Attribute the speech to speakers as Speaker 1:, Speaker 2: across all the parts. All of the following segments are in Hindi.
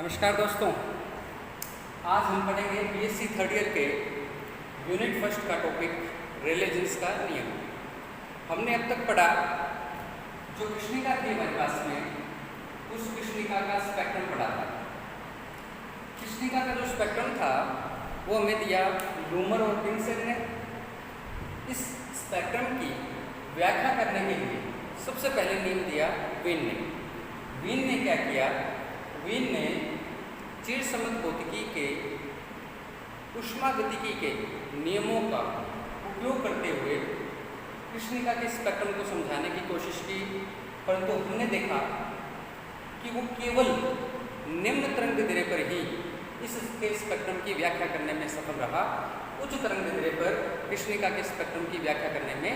Speaker 1: नमस्कार दोस्तों, आज हम पढ़ेंगे बीएससी थर्ड ईयर के यूनिट फर्स्ट का टॉपिक रेले जीन्स का नियम। हमने अब तक पढ़ा जो कृष्णिका थी हमारे पास में, उस कृष्णिका का स्पेक्ट्रम पढ़ा था। कृष्णिका का जो स्पेक्ट्रम था वो हमें दिया लूमर और पिंगसेन ने। इस स्पेक्ट्रम की व्याख्या करने के लिए सबसे पहले नियम दिया वीन ने। वीन ने क्या किया? वीन ने चिरसम्मत भौतिकी के ऊष्मागतिकी के नियमों का उपयोग करते हुए कृष्णिका के स्पेक्ट्रम को समझाने की कोशिश की, परंतु हमने देखा कि वो केवल निम्न तरंग दैर्ध्य पर ही इसके स्पेक्ट्रम की व्याख्या करने में सफल रहा, उच्च तरंग दैर्ध्य पर कृष्णिका के स्पेक्ट्रम की व्याख्या करने में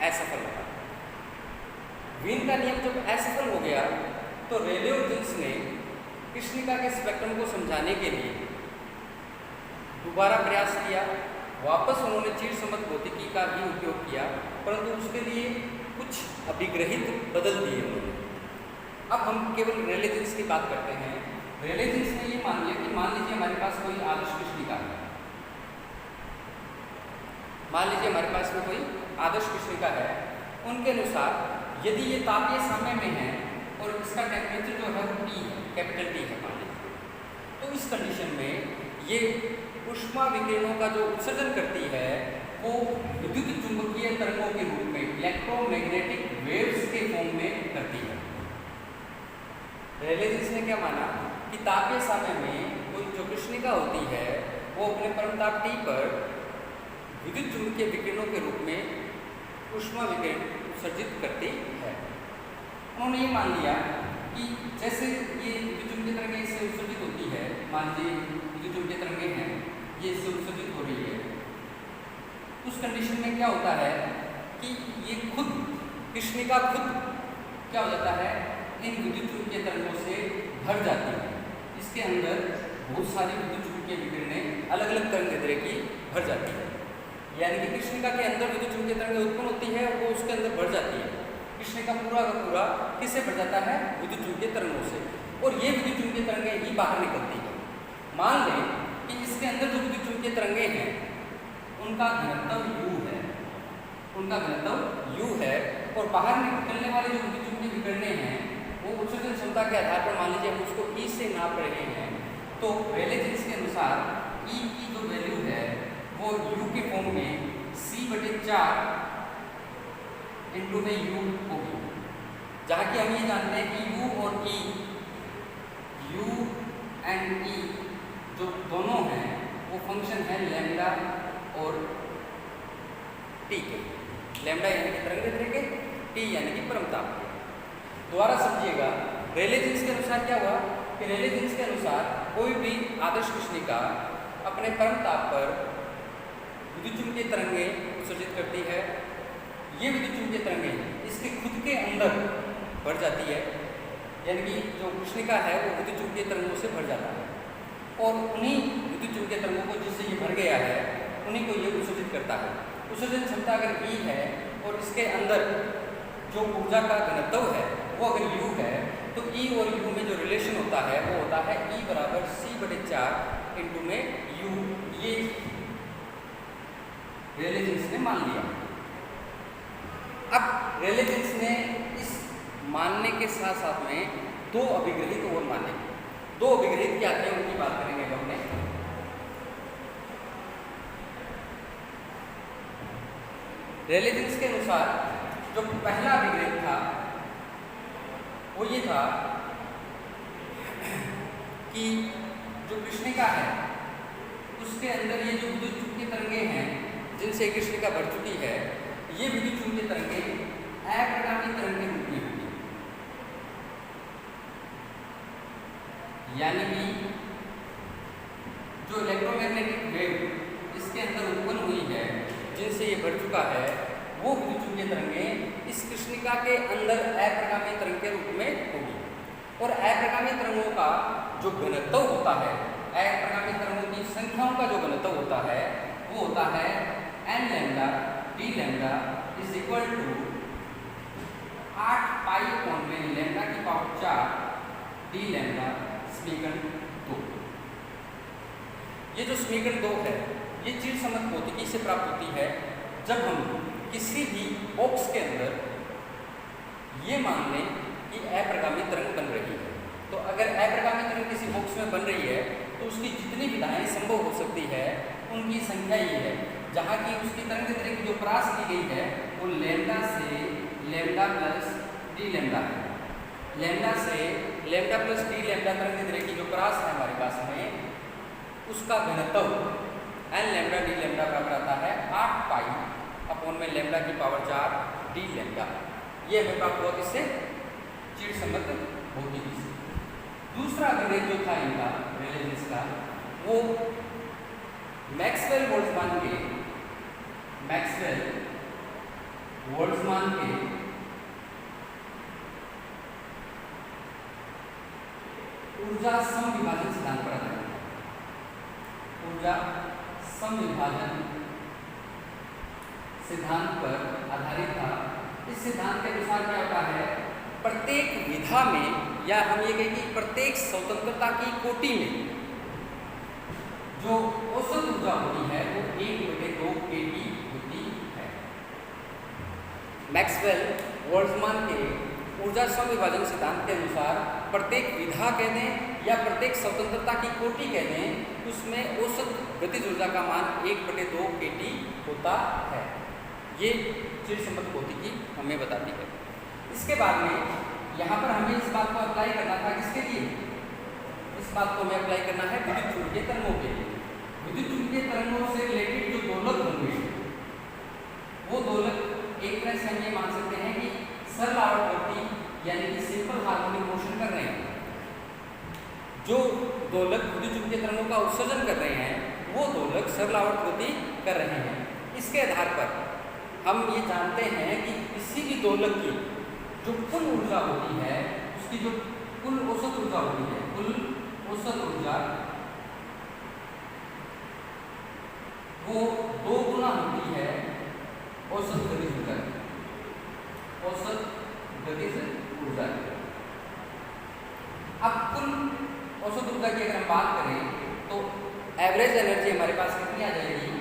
Speaker 1: असफल रहा। वीन का नियम जब असफल हो गया तो रेले और जीन्स ने कृष्णिका के स्पेक्ट्रम को समझाने के लिए दोबारा प्रयास किया। वापस उन्होंने चिरसम्मत भौतिकी का ही उपयोग किया, परंतु उसके लिए कुछ अभिग्रहित बदल दिए उन्होंने। अब हम केवल रेले जीन्स की बात करते हैं। रेले जीन्स ने ये मान लिया कि मान लीजिए हमारे पास कोई आदर्श कृष्णिका है। मान लीजिए हमारे पास में कोई आदर्श कृष्णिका है। उनके अनुसार यदि ये तापीय साम्य में है और इसका टेम्परेचर जो है वो T है, कैपिटल T है मान लीजिए, तो इस कंडीशन में ये ऊष्मा विकिरणों का जो उत्सर्जन करती है वो विद्युत चुंबकीय तरंगों के रूप में, इलेक्ट्रोमैग्नेटिक वेव्स के फॉर्म में करती है। रेले जीन्स ने क्या माना कि तापीय साम्य में कोई जो कृष्णिका होती है वो अपने परमताप T पर विद्युत चुंबकीय विकिरणों के रूप में ऊष्मा विकिरण उत्सर्जित करती है। उन्होंने ये मान लिया कि जैसे ये विद्युत चुंबकीय तरंगें इससे उत्सर्जित होती है, मान लीजिए विद्युत चुंबकीय तरंगें हैं, ये इससे उत्सर्जित हो रही है, उस कंडीशन में क्या होता है कि ये खुद कृष्णिका खुद क्या हो जाता है, इन विद्युत चुंबकीय तरंगों से भर जाती है। इसके अंदर बहुत सारी विद्युत चुंबकीय विकिरणें अलग अलग तरंग दैर्ध्य की भर जाती है। यानी कि कृष्णिका के अंदर विद्युत चुंबकीय तरंगें उत्पन्न होती है और वो उसके अंदर भर जाती है। कृष्णिका पूरा का पूरा किससे भर जाता है? विद्युत चुंबकीय तरंगों से, और ये विद्युत चुंबकीय तरंगें ही बाहर निकलती है। मान लें कि इसके अंदर जो विद्युत चुंबकीय तरंगें हैं उनका घनत्व U है, उनका घनत्व U है, और बाहर निकलने वाले जो विद्युत चुंबकीय विकिरणें हैं वो उत्सर्जन क्षमता के आधार पर मान लीजिए हम उसको E से नाप रहे हैं, तो रेले जीन्स के अनुसार E की जो वैल्यू है वो U के फॉर्म में C/4 इंटू में U होगी, जहाँ कि हम ये जानते हैं कि U और E, U एंड E जो दोनों हैं वो फंक्शन है लैम्डा और T के। लैम्डा यानी कि तरंग दैर्ध्य के, T यानी कि परमताप के। दोबारा समझिएगा, रेले जीन्स के अनुसार क्या हुआ कि रेले जीन्स के अनुसार कोई भी आदर्श कृष्णिका अपने परमताप पर विद्युत चुंबकीय तरंगें उत्सर्जित करती है। ये विद्युत चुंबकीय तरंगें इसके खुद के अंदर भर जाती है, यानी कि जो कृष्णिका है वो विद्युत चुंबकीय तरंगों से भर जाता है, और उन्हीं विद्युत चुंबकीय तरंगों को जिससे ये भर गया है उन्हीं को ये उत्सर्जित करता है। उत्सर्जन क्षमता अगर E है और इसके अंदर जो ऊर्जा का घनत्व है वो अगर U है, तो E और U में जो रिलेशन होता है वो होता है E बराबर C/4 इंटू में U। ये रेले जीन्स ने मान लिया। अब रेले जीन्स ने इस मानने के साथ साथ में दो अभिग्रहित और माने। दो अभिग्रहित क्या थे उनकी बात करेंगे हमने। रेले जीन्स के अनुसार जो पहला अभिग्रहित था वो ये था कि जो कृष्णिका है उसके अंदर ये जो विद्युत चुंबकीय तरंगें हैं जिनसे कृष्णिका भर चुकी है, ये विद्युत चुंबकीय तरंगें अप्रगामी तरंग के रूप में होंगी। यानी कि जो इलेक्ट्रोमैग्नेटिक वेव इसके अंदर उत्पन्न हुई है जिनसे ये भर चुका है, वो विद्युत चुंबकीय तरंगें इस कृष्णिका के अंदर अप्रगामी तरंग के रूप में होगी। और अप्रगामी तरंगों का जो घनत्व होता है, अप्रगामी तरंगों की संख्याओं का जो घनत्व होता है वो होता है n lambda d lambda is equal to 8 pi upon में लैम्डा की पावर 4 d लैम्डा समीकरण 2। ये जो समीकरण 2 है ये चिरसम्मत भौतिकी से प्राप्त होती है जब हम किसी भी बॉक्स के अंदर ये मान लें कि अप्रगामी तरंग बन रही है। तो अगर अप्रगामी तरंग किसी बॉक्स में बन रही है तो उसकी जितनी विधाएं संभव हो सकती है उनकी संख्या ये है, जहाँ की उसकी तरंग दैर्ध्य की जो प्रास की गई है वो लैम्डा से लैम्डा प्लस डी लैम्डा है। लैम्डा से लैम्डा प्लस डी लैम्डा तरंग दैर्ध्य की जो प्रास है हमारे पास में उसका घनत्व एन लैम्डा डी लैम्डा बराबर आता है 8 पाई अपॉन में लैम्डा की पावर 4 डी लैम्डा। ये हमें प्राप्त हुआ किससे? चिरसम्मत भौतिकी से। दूसरा अभिलेख जो था इनका रिलेशंस का वो मैक्सवेल बोल्ट्जमान के ऊर्जा समविभाजन सिद्धांत पर आधारित है। ऊर्जा समविभाजन सिद्धांत पर आधारित था। इस सिद्धांत के अनुसार क्या होता है, प्रत्येक विधा में या हम ये कहें कि प्रत्येक स्वतंत्रता की कोटि में जो औसत ऊर्जा होती है वो 1/2 kT होती है। मैक्सवेल बोल्ट्जमान के ऊर्जा समविभाजन सिद्धांत के अनुसार प्रत्येक विधा कह दें या प्रत्येक स्वतंत्रता की कोटि कह दें उसमें औसत गतिज ऊर्जा का मान 1/2 kT होता है। ये चिरसम्मत भौतिकी हमें बताती है। इसके बाद में यहाँ पर हमें इस बात को अप्लाई करना था किसके लिए? इस बात को हमें अप्लाई करना है विद्युत चुंबकीय तरंगों के लिए। विद्युत चुंबकीय तरंगों से रिलेटेड जो दोलक होंगे वो दोलक एक तरह से हम ये मान सकते हैं कि सरल आवर्तगति यानी कि सिंपल हार्मोनिक मोशन कर रहे हैं। जो दोलक विद्युत चुंबकीय तरंगों का उत्सर्जन कर रहे हैं वो दोलक सरल आवर्तगति कर रहे हैं। इसके आधार पर हम ये जानते हैं कि किसी भी दोलक की जो कुल ऊर्जा होती है उसकी जो कुल औसत ऊर्जा होती है, कुल औसत ऊर्जा वो 2 गुना होती है औसत गतिज ऊर्जा की। औसत गतिज ऊर्जा। अब कुल औसत ऊर्जा की अगर हम बात करें तो एवरेज एनर्जी हमारे पास कितनी आ जाएगी?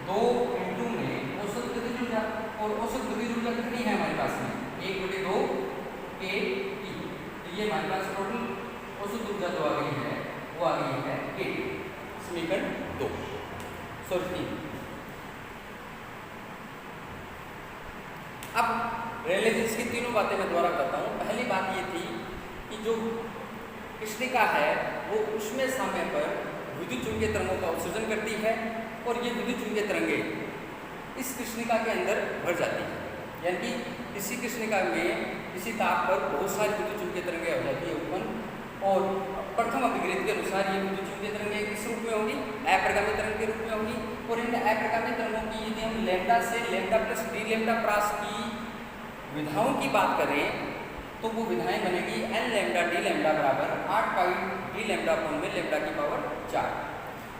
Speaker 1: 2 इंटू में औसत गतिज ऊर्जा। और औसत गतिज ऊर्जा कितनी है हमारे पास में? 1/2 kT। तो ये हमारे पास टोटल औसत ऊर्जा जो आ गई है वो आ गई है kT। समीकरण 2 3। अब रिलेशंस की तीनों बातें मैं दोबारा करता हूँ। पहली बात ये थी कि जो कृष्णिका है वो ऊष्मीय समय पर विद्युत चुंबकीय तरंगों का उत्सर्जन करती है और ये विद्युत चुंबकीय तरंगें इस कृष्णिका के अंदर भर जाती है। यानी कि इसी कृष्णिका में इसी ताप पर बहुत सारी विद्युत चुंबकीय तरंगें हो जाती है उत्पन्न। और प्रथम अभिग्रहित के अनुसार ये विद्युत चुंबकीय तरंगें किस रूप में होंगी? अप्रगामी तरंग के रूप में होंगी। और इन अप्रगामी तरंगों की यदि हम लैम्डा से लैम्डा प्लस डी लैम्डा प्रास की विधाओं की बात करें तो वो विधाएं बनेगी एन लैम्डा डी लैम्डा बराबर 8 पाई डी लैम्डा अपॉन में लैम्डा की पावर 4।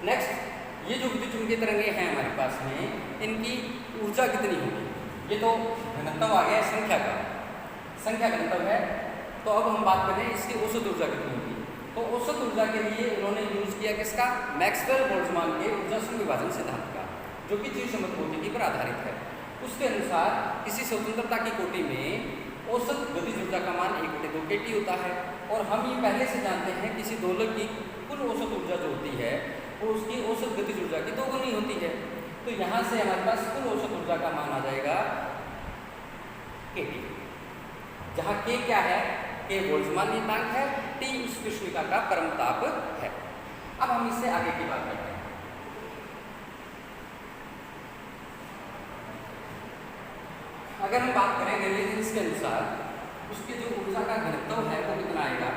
Speaker 1: नेक्स्ट, ये जो विद्युत चुंबकीय तरंगें हैं हमारे पास में इनकी ऊर्जा कितनी होगी? ये तो घनत्व आ गया संख्या का, संख्या घनत्व है। तो अब हम बात करें इसकी औसत ऊर्जा कितनी होगी। तो औसत ऊर्जा के लिए उन्होंने यूज किया किसका? मैक्सवेल बोल्ट्जमान के ऊर्जा समविभाजन सिद्धांत का, जो कि चिरसम्मत भौतिकी पर आधारित है। उसके अनुसार किसी स्वतंत्रता की कोटि में औसत गतिज ऊर्जा का मान 1/2 kT होता है। और हम ये पहले से जानते हैं किसी दोलक की कुल औसत ऊर्जा जो होती है वो उसकी औसत गतिज ऊर्जा की 2 गुनी होती है। तो यहाँ से हमारे पास कुल औसत ऊर्जा का मान आ जाएगा kT, जहाँ k क्या है? k बोल्ट्जमान नियतांक है, T उस कृष्णिका का परम ताप है। अब हम इससे आगे की बात करते हैं। अगर हम बात करें रिलेशंस के अनुसार उसकी जो ऊर्जा का घनत्व है वो कितना आएगा?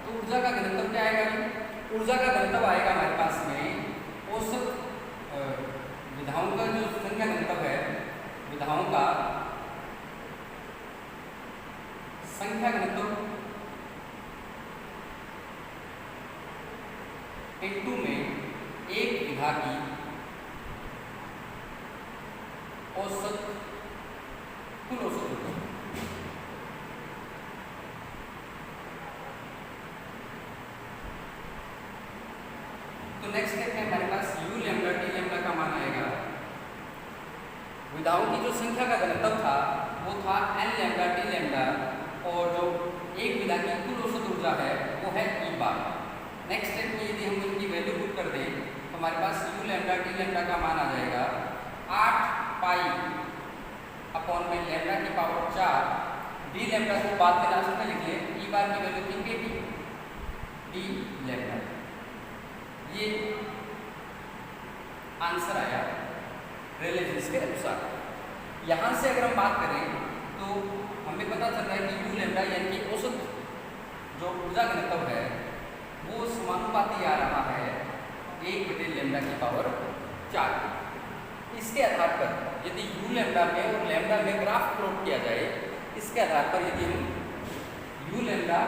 Speaker 1: तो ऊर्जा का घनत्व क्या आएगा? ऊर्जा का घनत्व आएगा हमारे पास में औसत विधाओं का जो संख्या घनत्व है, विधाओं का संख्या घनत्व इंटू में एक विधा की औसत कुल औसत ऊर्जा। जो नेक्स्ट स्टेप है हमारे पास u लैम्डा t लैम्डा का मान आएगा। विधाओं की जो संख्या का घनत्व था वो था n लैम्डा t लैम्डा, और जो एक विधा की कुल औसत ऊर्जा है वो है E बार। नेक्स्ट स्टेप में यदि हम इनकी वैल्यू पुट कर दें तो हमारे पास u लैम्डा t लैम्डा का मान आ जाएगा 8 पाई अपॉन में लैम्डा की पावर 4 d लैम्डा को बाद में लास्ट में लिख ले, E बार की वैल्यू थी kT d लैम्डा। ये आंसर आया रेले जीन्स के अनुसार। यहाँ से अगर हम बात करें तो हमें पता चल रहा है कि u लैम्डा यानी कि औसत जो ऊर्जा घनत्व है वो समानुपाती आ रहा है 1 लैम्डा की पावर 4। इसके आधार पर यदि u लैम्डा में और लैम्डा में ग्राफ प्लॉट किया जाए, इसके आधार पर यदि हम u लैम्डा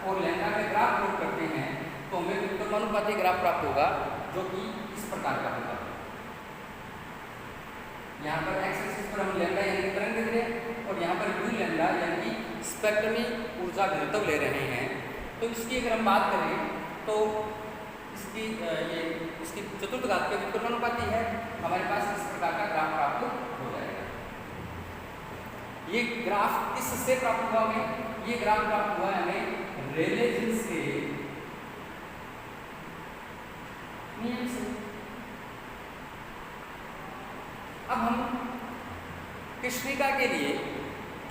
Speaker 1: और लैम्डा में ग्राफ प्लॉट करते हैं तो हमें व्युत्क्रमानुपाती ग्राफ प्राप्त होगा जो कि इस प्रकार का होगा। यहाँ पर एक्स एक्सिस पर हम लैम्डा यानी तरंग देख रहे हैं और यहाँ पर u लैम्डा यानी कि स्पेक्ट्रमी ऊर्जा घनत्व ले रहे हैं। तो इसकी अगर हम बात करें तो इसकी चतुर्थ घात के व्युत्क्रमानुपाती है, हमारे पास इस प्रकार का ग्राफ प्राप्त हो जाएगा। ये ग्राफ किससे प्राप्त हुआ हमें? ये ग्राफ प्राप्त हुआ हमें रेले जीन्स के नियम से। अब हम कृष्णिका के लिए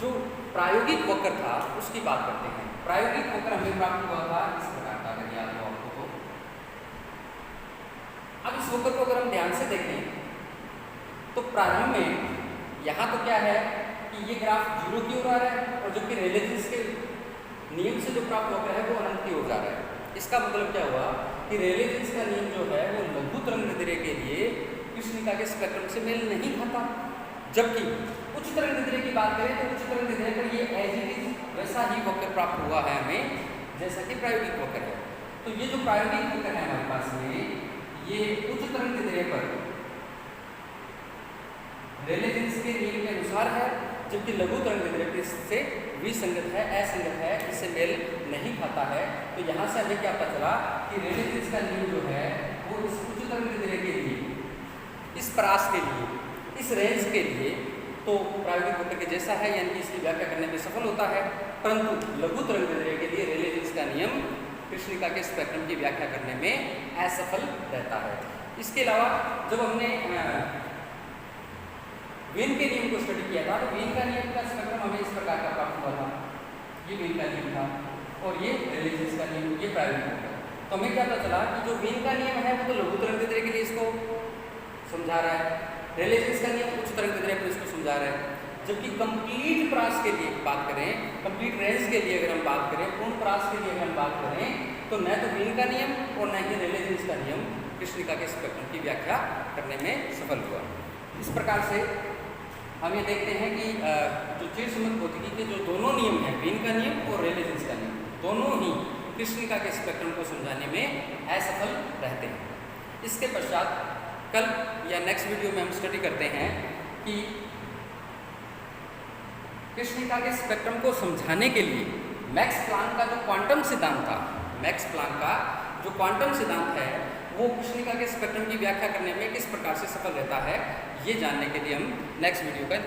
Speaker 1: जो प्रायोगिक वक्र था उसकी बात करते हैं। प्रायोगिक वक्र हमें प्राप्त हुआ था इस प्रकार का, अगर याद हो आपको तो। अब इस वक्र को अगर हम ध्यान से देखें तो प्रारंभ में यहाँ तो क्या है कि ये ग्राफ 0 की ओर आ रहा है, और जबकि रेले जीन्स के नियम से जो प्राप्त वक्र है वो अनंत की ओर जा रहा है। इसका मतलब क्या हुआ कि रेले जीन्स का नियम जो है वो लघु तरंगदैर्घ्य के लिए कृष्णिका के स्पेक्ट्रम से मेल नहीं खाता। जबकि उच्च तरंगदैर्घ्य की बात करें तो उच्च तरंगदैर्घ्य पर ये एज इट इज वैसा ही वक्र प्राप्त हुआ है हमें जैसा कि प्रायोगिक वक्र है। तो ये जो प्रायोगिक वक्र है हमारे पास में, ये उच्च तरंगदैर्घ्य पर रेले जीन्स के नियम के अनुसार है, जबकि लघु तरंगदैर्घ्य से विसंगत है, असंगत है, इससे मेल नहीं खाता है। तो यहाँ से हमें क्या पता चला कि रेले जीन्स का नियम जो है वो इस उच्च तरंगदैर्घ्य के लिए, इस परास के लिए, इस रेंज के लिए तो प्रायोगिक वक्र के जैसा है, यानी कि इसकी व्याख्या करने में सफल होता है। परंतु लघु तरंगदैर्घ्य के लिए रेले जीन्स का नियम कृष्णिका के स्पेक्ट्रम की व्याख्या करने में असफल रहता है। इसके अलावा जब हमने वीन के नियम को स्टडी किया था तो वीन का नियम का स्पेक्ट्रम हमें इस प्रकार का प्राप्त हुआ था। ये वीन का नियम था और ये रेले जीन्स का नियम, ये प्रायोगिक वक्र। तो हमें क्या पता चला कि जो वीन का नियम है वो तो लघु तरंगदैर्घ्य के लिए इसको समझा रहा है, रेले जीन्स का नियम उच्च तरंगदैर्घ्य पर इसको समझा रहा है। जबकि कंप्लीट परास के लिए बात करें, कंप्लीट रेंज के लिए अगर हम बात करें, पूर्ण परास के लिए अगर हम बात करें तो न तो वीन का नियम और न ही रेले जीन्स का नियम कृष्णिका के स्पेक्ट्रम की व्याख्या करने में सफल हुआ। इस प्रकार से हम ये देखते हैं कि जो चिरसम्मत भौतिकी के जो दोनों नियम हैं, वीन का नियम और रेले जीन्स का नियम, दोनों ही कृष्णिका के स्पेक्ट्रम को समझाने में असफल रहते हैं। इसके पश्चात कल या नेक्स्ट वीडियो में हम स्टडी करते हैं कि कृष्णिका के स्पेक्ट्रम को समझाने के लिए मैक्स प्लांक का जो क्वांटम सिद्धांत था, मैक्स प्लांक का जो क्वांटम सिद्धांत है वो कृष्णिका के स्पेक्ट्रम की व्याख्या करने में किस प्रकार से सफल रहता है, ये जानने के लिए हम नेक्स्ट वीडियो का